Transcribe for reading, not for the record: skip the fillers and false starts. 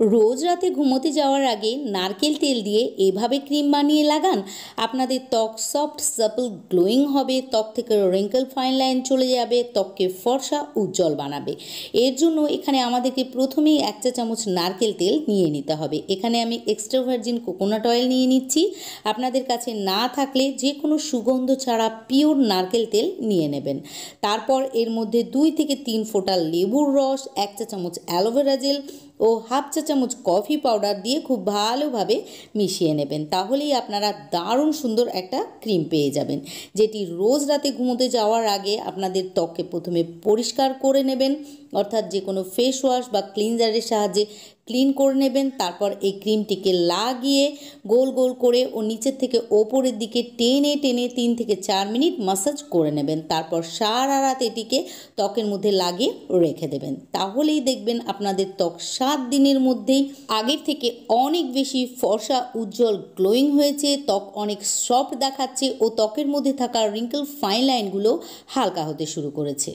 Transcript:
রোজ রাতে ঘুমোতে যাওয়ার আগে নারকেল তেল দিয়ে এভাবে ক্রিম বানিয়ে লাগান, আপনাদের ত্বক সফট সাপল গ্লোয়িং হবে, ত্বক থেকে রিঙ্কেল ফাইন লাইন চলে যাবে, ত্বককে ফর্সা উজ্জ্বল বানাবে। এর জন্য এখানে আমাদেরকে প্রথমেই 1 চা চামচ নারকেল তেল নিয়ে নিতে হবে। এখানে আমি এক্সট্রা ভার্জিন কোকোনাট অয়েল নিয়ে নিচ্ছি। আপনাদের কাছে না থাকলে যে কোনো সুগন্ধ ছাড়া পিওর নারকেল তেল নিয়ে নেবেন। তারপর এর মধ্যে 2 থেকে 3 ফোঁটা লেবুর রস, 1 চা চামচ অ্যালোভেরা জেল ও হাফ চা চামচ কফি পাউডার দিয়ে খুব ভালোভাবে মিশিয়ে নেবেন। তাহলেই আপনারা দারুণ সুন্দর একটা ক্রিম পেয়ে যাবেন, যেটি রোজ রাতে ঘুমোতে যাওয়ার আগে আপনাদের ত্বককে প্রথমে পরিষ্কার করে নেবেন, অর্থাৎ যে কোনো ফেস ওয়াশ বা ক্লিনজারের সাহায্যে ক্লিন করে নেবেন। তারপর এই ক্রিমটিকে লাগিয়ে গোল গোল করে ও নিচের থেকে ওপরের দিকে টেনে টেনে 3 থেকে 4 মিনিট মাসাজ করে নেবেন। তারপর সারা রাত এটিকে ত্বকের মধ্যে লাগিয়ে রেখে দেবেন। তাহলেই দেখবেন আপনাদের ত্বক 7 দিনের মধ্যেই আগের থেকে অনেক বেশি ফর্সা উজ্জ্বল গ্লোয়িং হয়েছে, ত্বক অনেক সফট দেখাচ্ছে ও ত্বকের মধ্যে থাকা রিঙ্কেল ফাইন লাইনগুলো হালকা হতে শুরু করেছে।